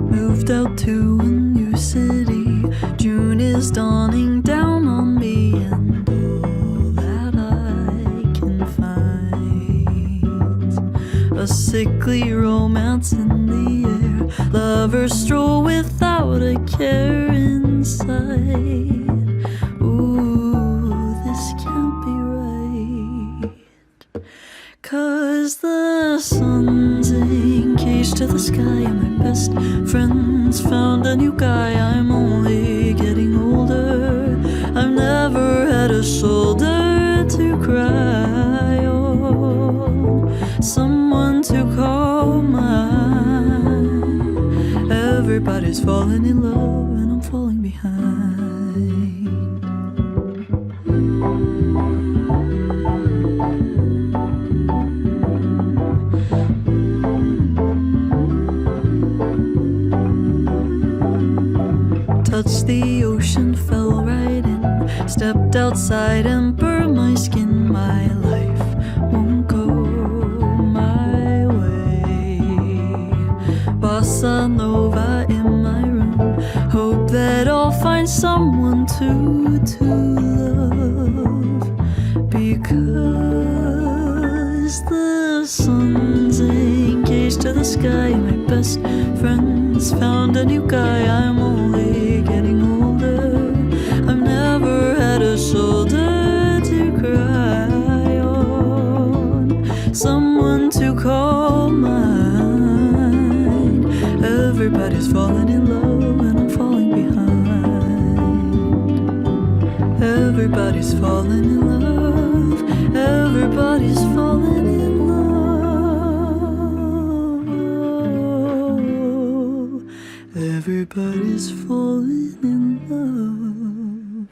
Moved out to a new city. June is dawning down on me, and all that I can find, a sickly romance in the air. Lovers stroll without a care inside. Ooh, this can't be right, 'cause the sun's engaged to the sky, and my best friend's found a new guy. I'm only getting older, I've never had a shoulder to cry on, someone to call mine. Everybody's falling in love, and I'm falling behind. Touched the ocean, fell right in, stepped outside and burned my skin. My life won't go my way. Bossa Nova in my room, hope that I'll find someone to love, because the sun's engaged to the sky. My best friend's found a new guy. I'm only getting older, I've never had a shoulder to cry on, someone to call mine. Everybody's falling in love, and I'm falling behind. Everybody's falling in love, everybody's falling in love, everybody's falling in love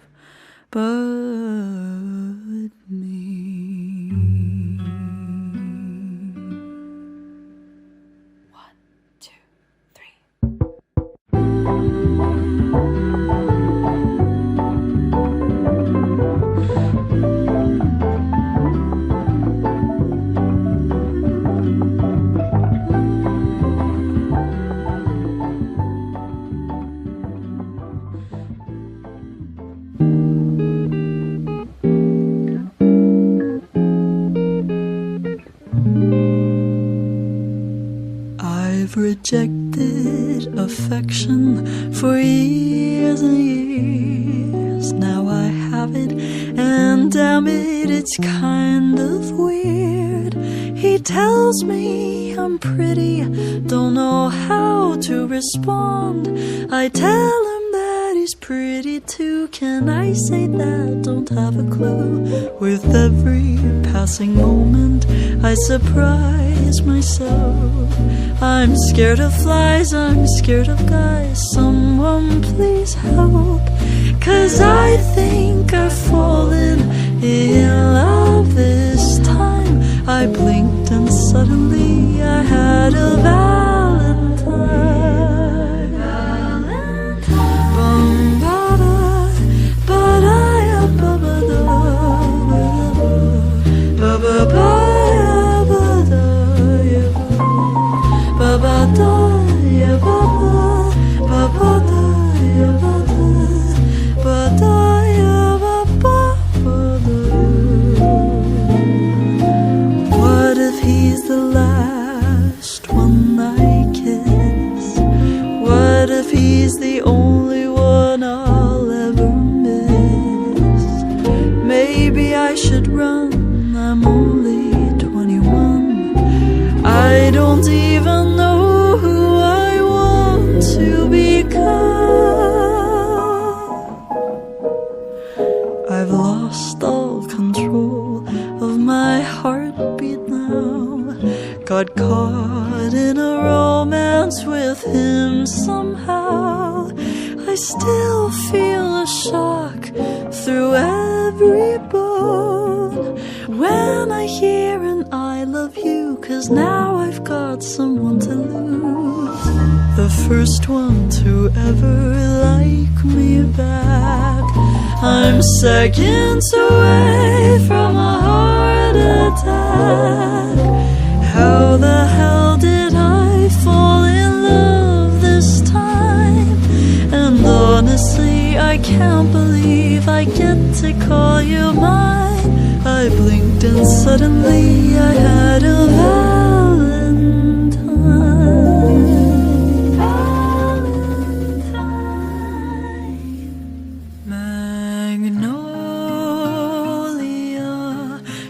but me. One, two, three. I've rejected affection for years and years. Now I have it, and damn it, it's kind of weird. He tells me I'm pretty, don't know how to respond. I tell him that he's pretty too. Can I say that? Don't have a clue. With every passing moment, I surprise myself. I'm scared of flies, I'm scared of guys. Someone please help, 'cause I think I've fallen in love this time. I blinked and suddenly I had a Valentine. Bum-ba-da, ba-da-ya, ba-ba-da, ba-ba-ba. What if he's the last one I kiss? What if he's the only one I'll ever miss? Maybe I should run, I'm only 21. I don't even know who I want to become. I've lost all control of my heartbeat now. Got caught in a romance with him somehow. I still feel a shock through every bone when I hear an I love you, 'cause now I've got someone to lose. The first one to ever like me back. I'm seconds away from a heart attack. How the hell did I fall in love this time? And honestly, I can't believe I get to call you mine. I blinked and suddenly I had a Magnolia,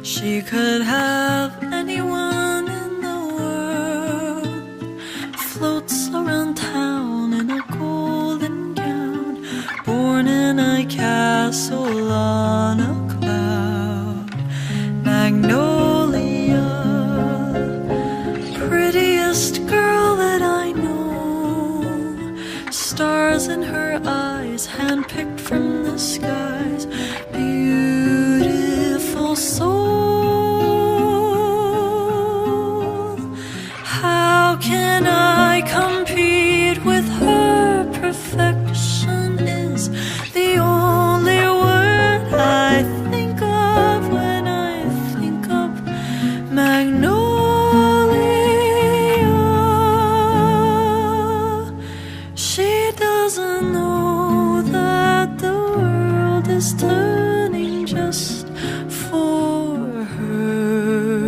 she could have anyone in the world. Floats around town in a golden gown, born in a castle on a cloud. Magnolia, prettiest girl that I know. Stars in her eyes, handpicked from the skies. Beautiful soul. How can I compete with her? Perfection is the only word I think of when I think of Magnolia. She doesn't know that the world is turning just for her.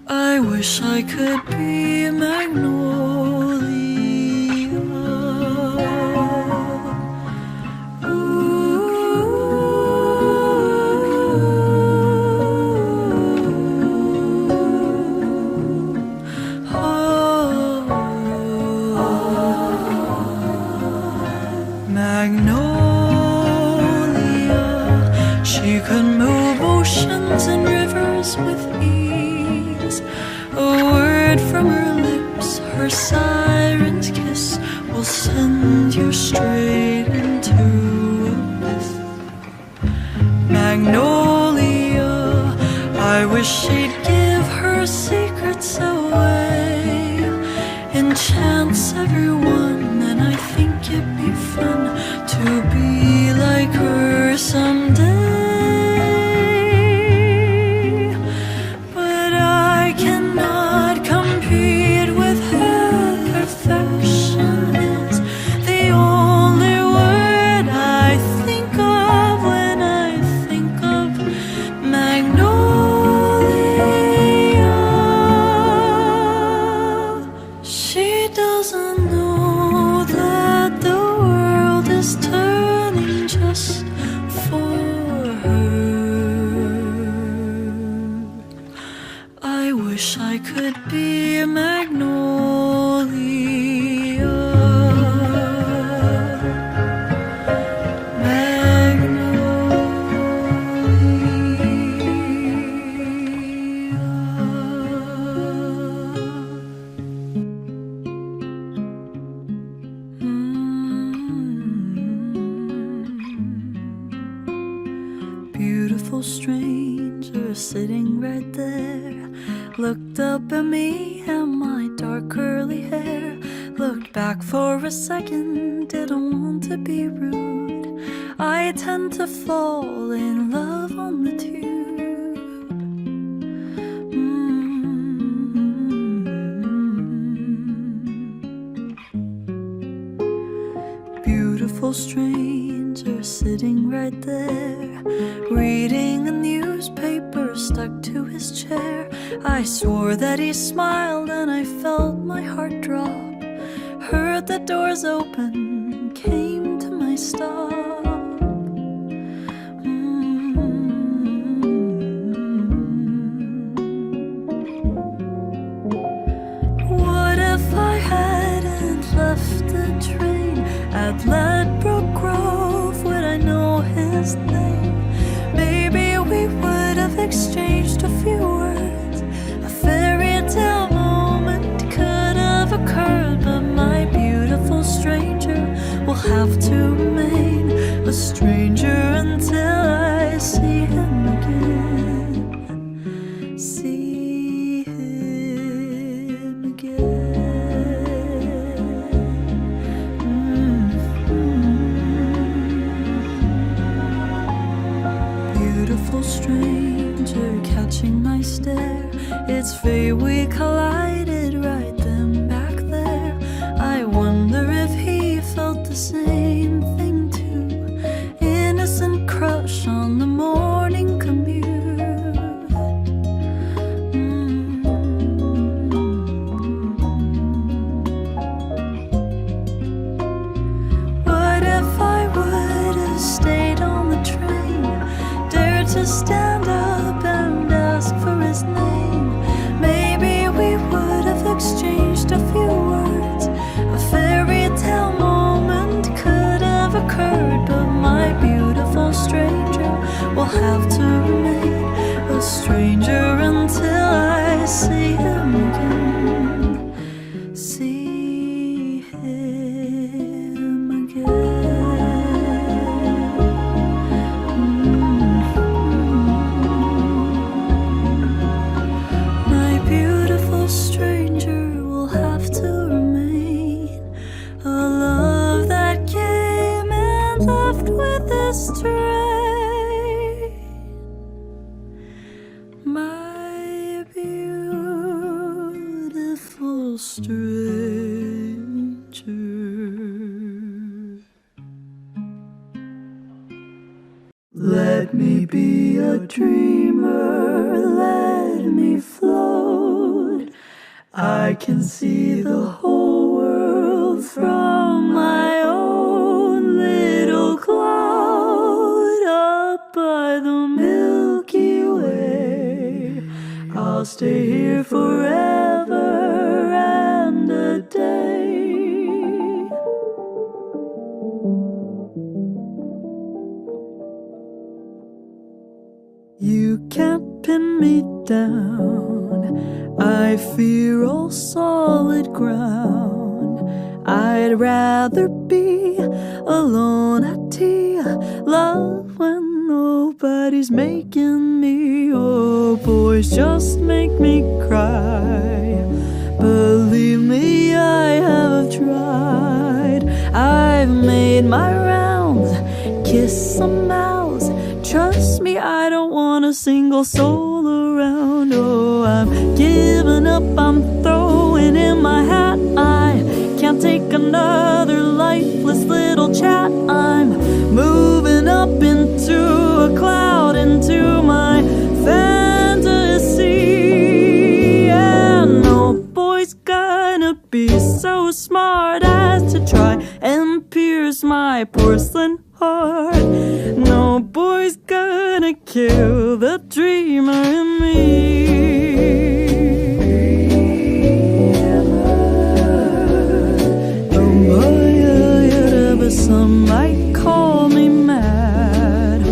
I wish I could be Magnolia. Magnolia, she could move oceans and rivers with ease. A word from her lips, her siren's kiss, will send you straight into abyss. Magnolia, I wish she'd give her secrets away. Enchants everyone, and I think it'd be fun to be like her someday. But I cannot compete with her. Perfection is the only word I think of when I think of Magnolia. She doesn't know that the world is turning just for her. I wish I could be Magnolia. Beautiful stranger sitting right there, looked up at me and my dark curly hair, looked back for a second, didn't want to be rude. I tend to fall in love on the tube. Beautiful stranger sitting right there, reading a newspaper stuck to his chair. I swore that he smiled and I felt my heart drop. Heard the doors open, came to my stop. What if I hadn't left the train at Ledbroke Grove? Would I know his name? Maybe we would have exchanged a few words. A fairy tale moment could have occurred, but my beautiful stranger will have to remain a stranger until I see him again. See him again. 'Cause catching my stare. It's fate we collided right then back there. I wonder if he felt the same thing too. Innocent crush on the morning commute. What if I would have stayed on the train, dared to stand up and ask for his name? Maybe we would have exchanged a few words. A fairy tale moment could have occurred, but my beautiful stranger will have to remain a stranger until I see him again. See him again. My beautiful stranger will have to remain a love that came and left with a strain. My beautiful stranger. Let me be a dreamer, let me float. I can see the whole world from my own little cloud up by the Milky Way. I'll stay here forever and a day. You can't pin me down, I fear all solid ground. I'd rather be alone at tea, love when nobody's making me. Oh, boys just make me cry. Believe me, I have tried. I've made my rounds, kissed some mouths. Trust me, I don't want a single soul around. Oh, I'm giving up, I'm throwing in my hat. I can't take another lifeless little chat. I'm moving up into a cloud, into my fantasy. And no boy's gonna be so smart as to try and pierce my porcelain heart. No boy's gonna kill the dreamer in me. Some might call me mad,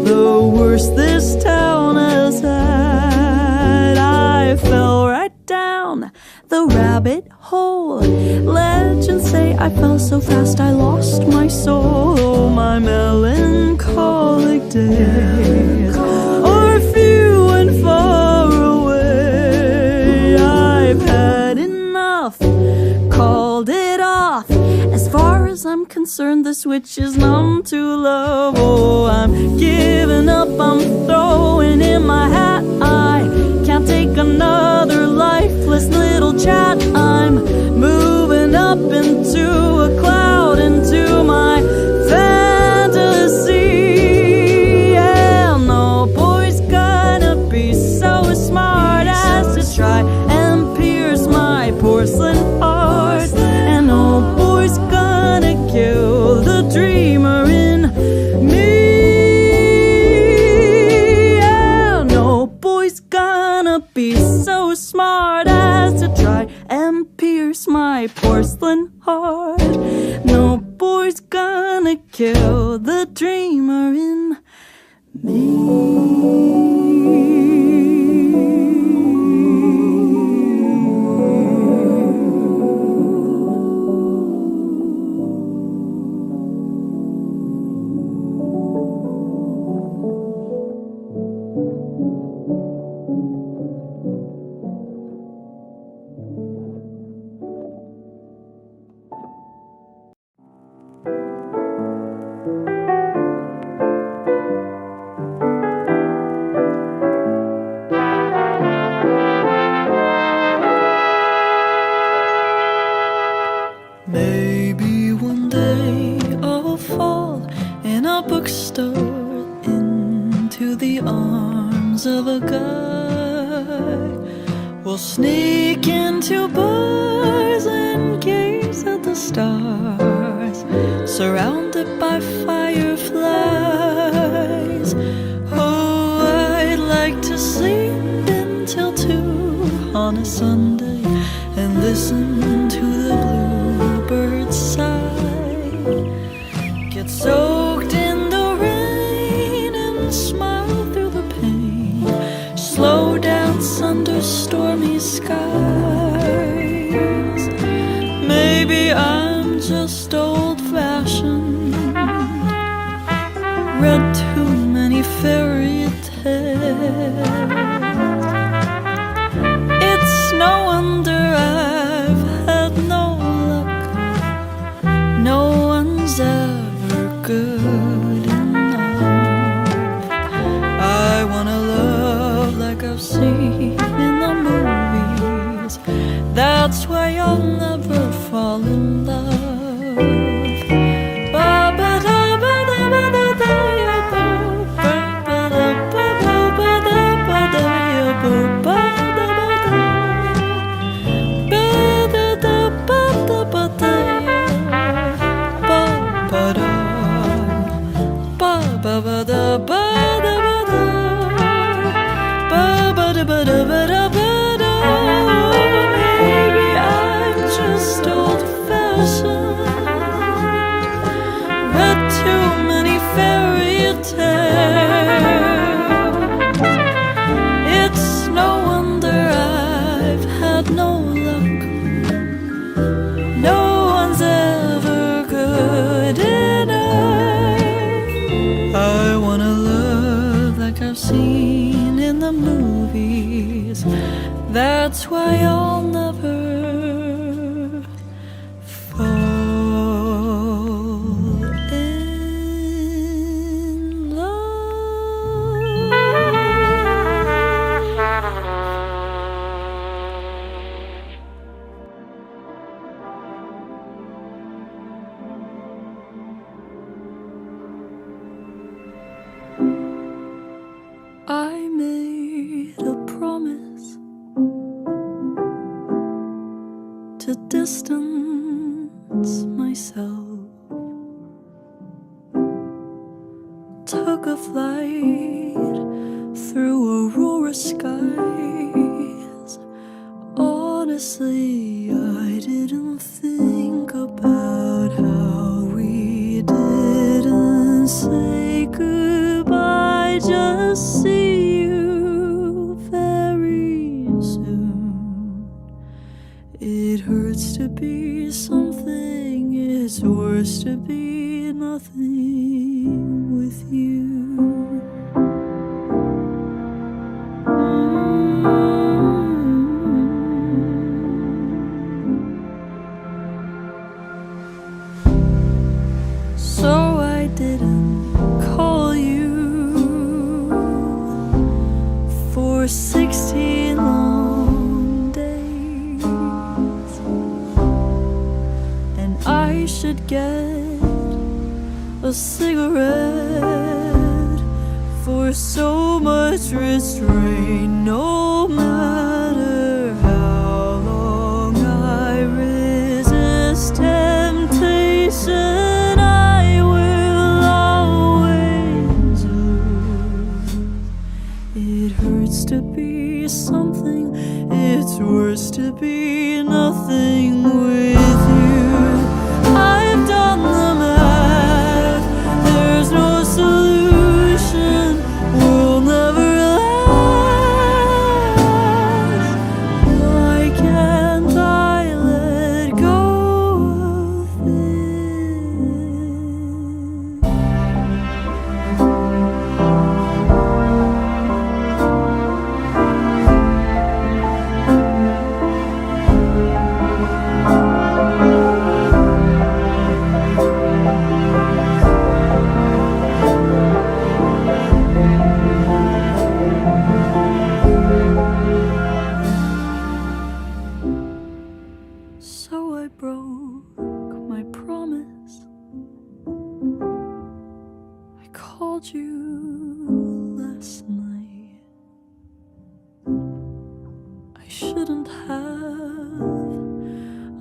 the worst this town has had. I fell right down the rabbit hole. Legends say I fell so fast I lost my soul. Oh, my melancholic days are few and far away. I've had enough, called it off. As far as I'm concerned, the switch is numb to love. Oh, I'm giving up, I'm throwing in my hat. I can't take another lifeless little chat. I'm moving up into a cloud, into my fantasy. And no boy's gonna be so smart as to try and pierce my porcelain heart. And no boy's gonna kill the dreamer in me. Yeah, no boy's gonna be so smart as to try and pierce my porcelain heart. No boy's gonna kill the dreamer in me. day of fall in a bookstore into the arms of a guy. We'll sneak into bars and gaze at the stars, surrounded by fireflies. Oh, I'd like to sleep until 2 on a Sunday and listen to the bluebirds sigh, get soaked in the rain and smile through the pain, slow dance under stormy skies. Maybe I'm just old-fashioned, read too many fairy tales. It's no wonder I've had no luck. No one's ever good enough. I wanna love like I've seen in the movies. That's why I'll never fall in love. Maybe I'm just old-fashioned, read too many fairy tales. It's no wonder I've had no luck. No one's ever good enough. I wanna love like I've seen in the movies. That's why I'll never fall in love. I made a promise to distance myself, took a flight through aurora skies. Honestly, I didn't think about how we didn't say goodbye. Just see you very soon. It hurts to be something, it's worse to be nothing with you. So I didn't call you for 16 long days, and I should get a cigarette for so much restraint. No matter how long I resist temptation, I will always lose. It hurts to be something, it's worse to be nothing with you. I've done the math, there's no solution, we'll never last. told you last night. I shouldn't have,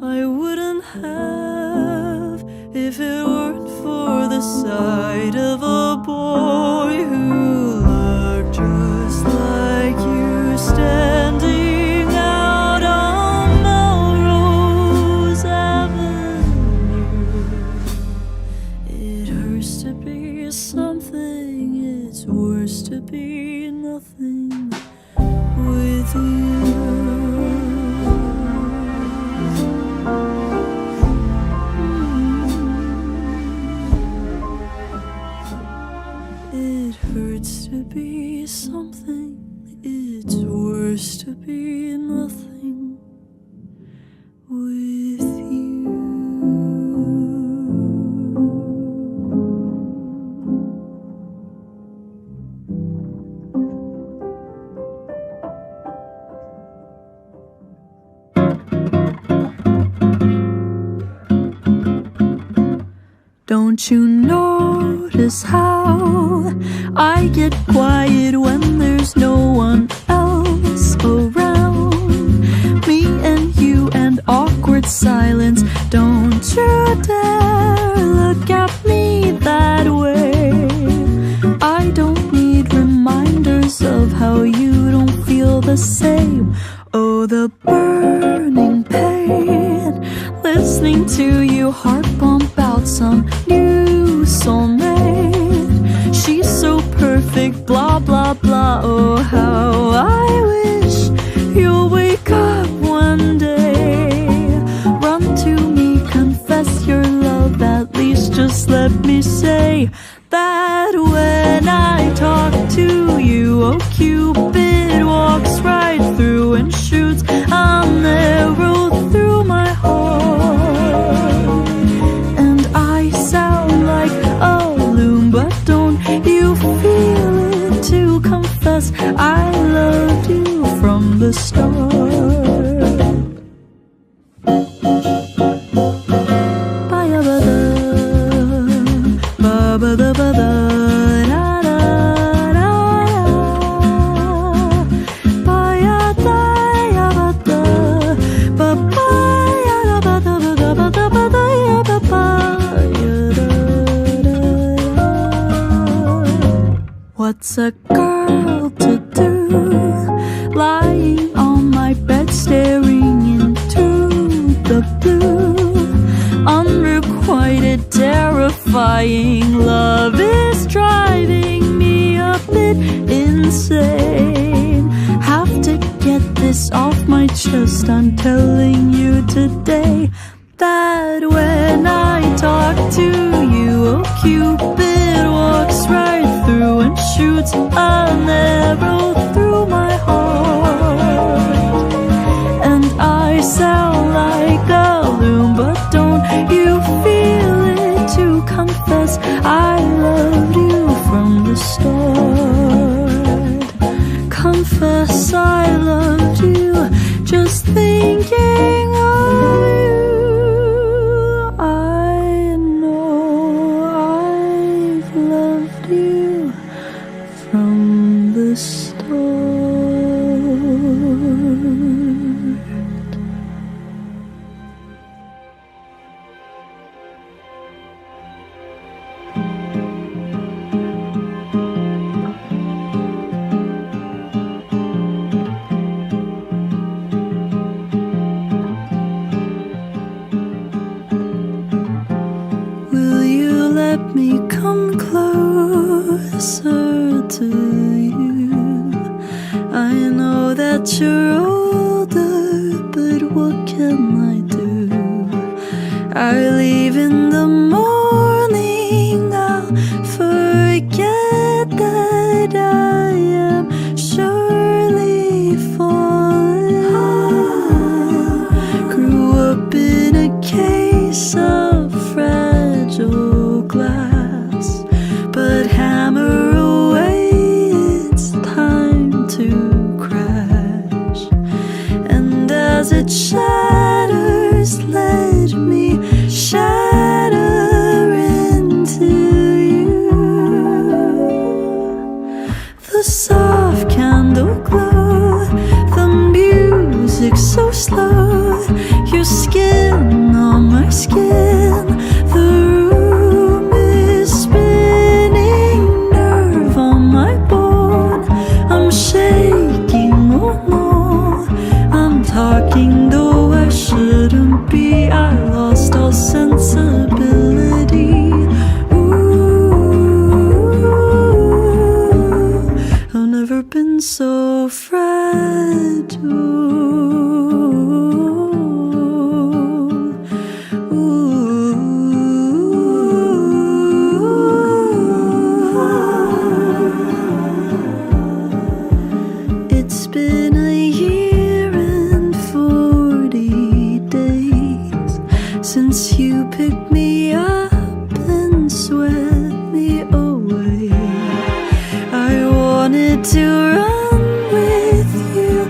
I wouldn't have, if it weren't for the sight of a boy who looked just like you, standing out on Melrose Avenue. It hurts to be something, it's worse to be nothing with you. It hurts to be something, it's worse to be nothing with you. Don't you notice how I get quiet when there's no one else around? Me and you and awkward silence. Don't you dare look at me that way. I don't need reminders of how you don't feel the same. Oh, the burning pain, listening to you heart bump out some new soulmate. She's so perfect, blah blah blah. Oh, how I wish you'll wake up one day, run to me, confess your love. At least just let me say that when I talk to you, oh Cupid walks right through and shoots an arrow through my heart. And I sound like a loon, but don't you feel it to confess I loved you from the start. What's a girl to do, lying on my bed staring into the blue? Unrequited, terrifying love is driving me a bit insane. Have to get this off my chest, I'm telling you today that when I talk to you, oh Cupid walks right through and shoots an arrow through my heart. And I sound like a loon, but don't you feel it to confess I loved you from the start. Confess I loved you, just thinking of you. I know I've loved you from the start. Will you let me come closer to you? I know that you're older, but what can I do? I leave in the morning, I'll forget that I am surely falling. Grew up in a case of fragile glass, but hammer away, it's time to crash. And as it shatters, let me shatter wanted to run with you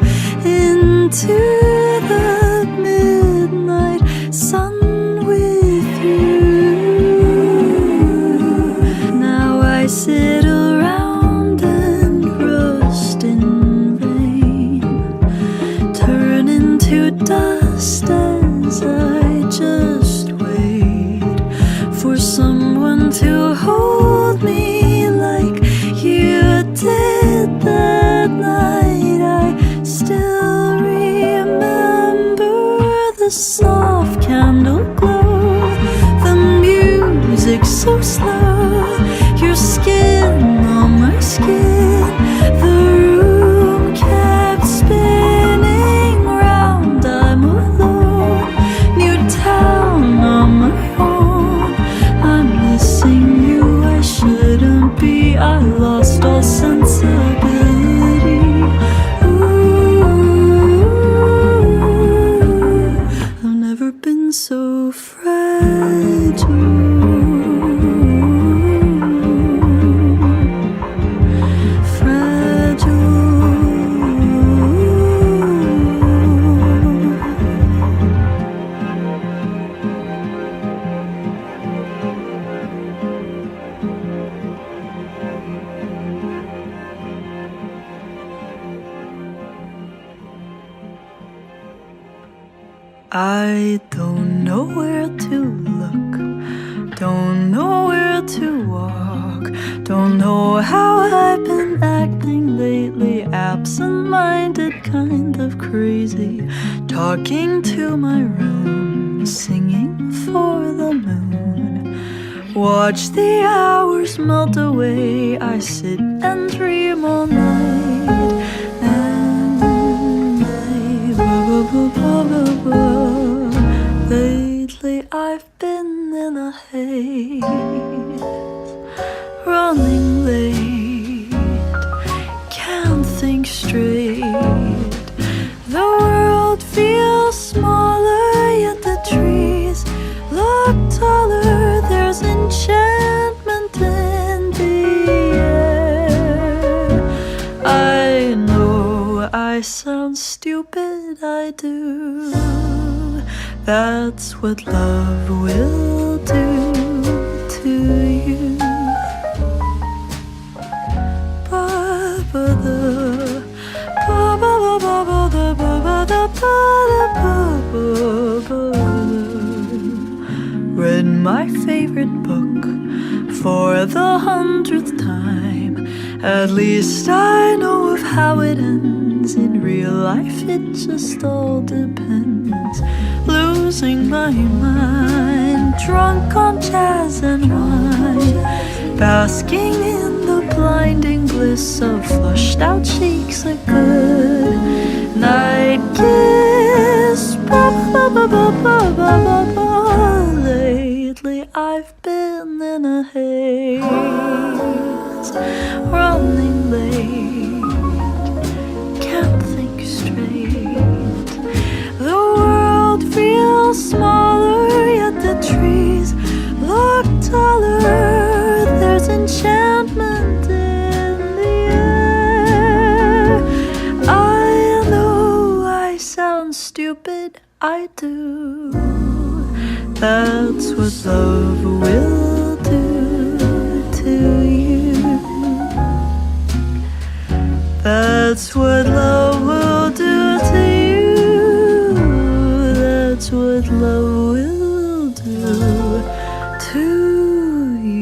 into the midnight sun with you. Now I sit around and rust in vain, turn into dust as I just wait for someone to hold me like you did that night. I still remember the soft candle glow, the music so slow, your skin on my skin. The room kept spinning round. I'm alone, new town on my own. I'm missing you, I shouldn't be. I lost all sensibility. Ooh, I've never been so fragile. I don't know where to look, don't know where to walk, don't know how I've been acting lately, absent-minded, kind of crazy, talking to my room, singing for the moon. Watch the hours melt away, I sit and dream all night. Lately I've been in a haze, running late, can't think straight. The world feels smaller, yet the trees look taller. There's enchantment in the air. I know I sound stupid, I do. That's what love will do to you. Read my favorite book for the 100th time. At least I know of how it ends. In real life it just all depends. Losing my mind, drunk on jazz and wine, basking in the blinding bliss of flushed out cheeks, a good night kiss. Lately I've been in a haze, running late, can't think straight. The world feels smaller, yet the trees look taller. There's enchantment in the air. I know I sound stupid, I do. That's what love will do to you. That's what love will do to you. That's what love will do to you.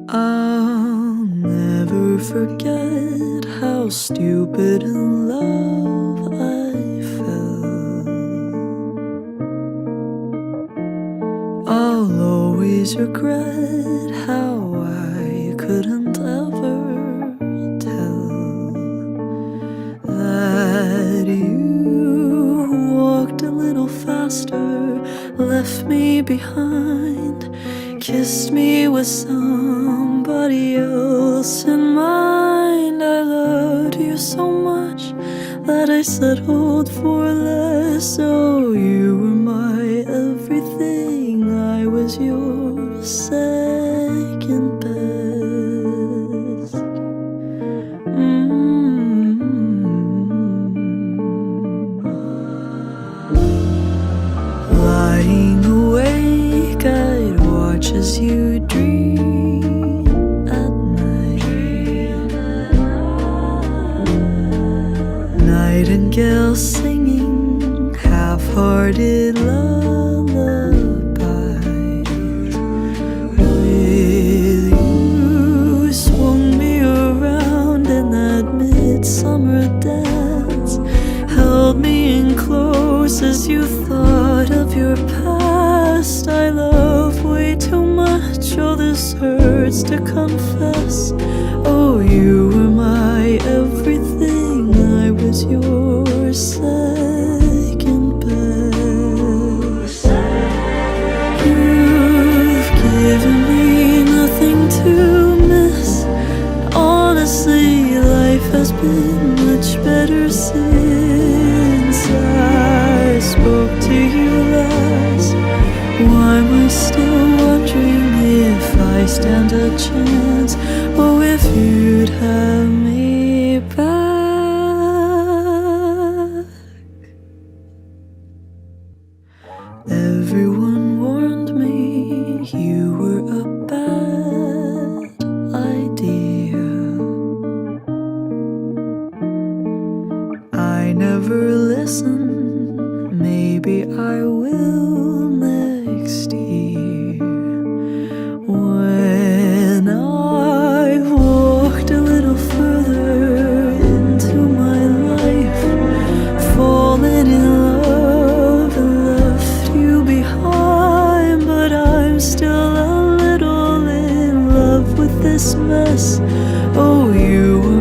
I'll never forget how stupid in love I felt. I'll always regret how I couldn't ever tell that you walked a little faster, left me behind, kissed me with somebody else in mind. I loved you so much, that I settled for less. Oh, you were my everything, I was your second best. Lying awake, I'd watch as you dream at night. Nightingale singing half-hearted lullabies. With you swung me around in that midsummer dance, held me in close as you thought of your past. I love way too much, oh this hurts to confess. Oh, you were my everything, I was your second best. You've given me nothing to miss. Honestly, life has been much better since I spoke to you last. Why am I still wondering if I stand a chance? Oh, if you'd have me back. Everyone warned me you were a bad idea. I never listened, maybe I will next year. When I've walked a little further into my life, fallen in love and left you behind, but I'm still a little in love with this mess. Oh, you were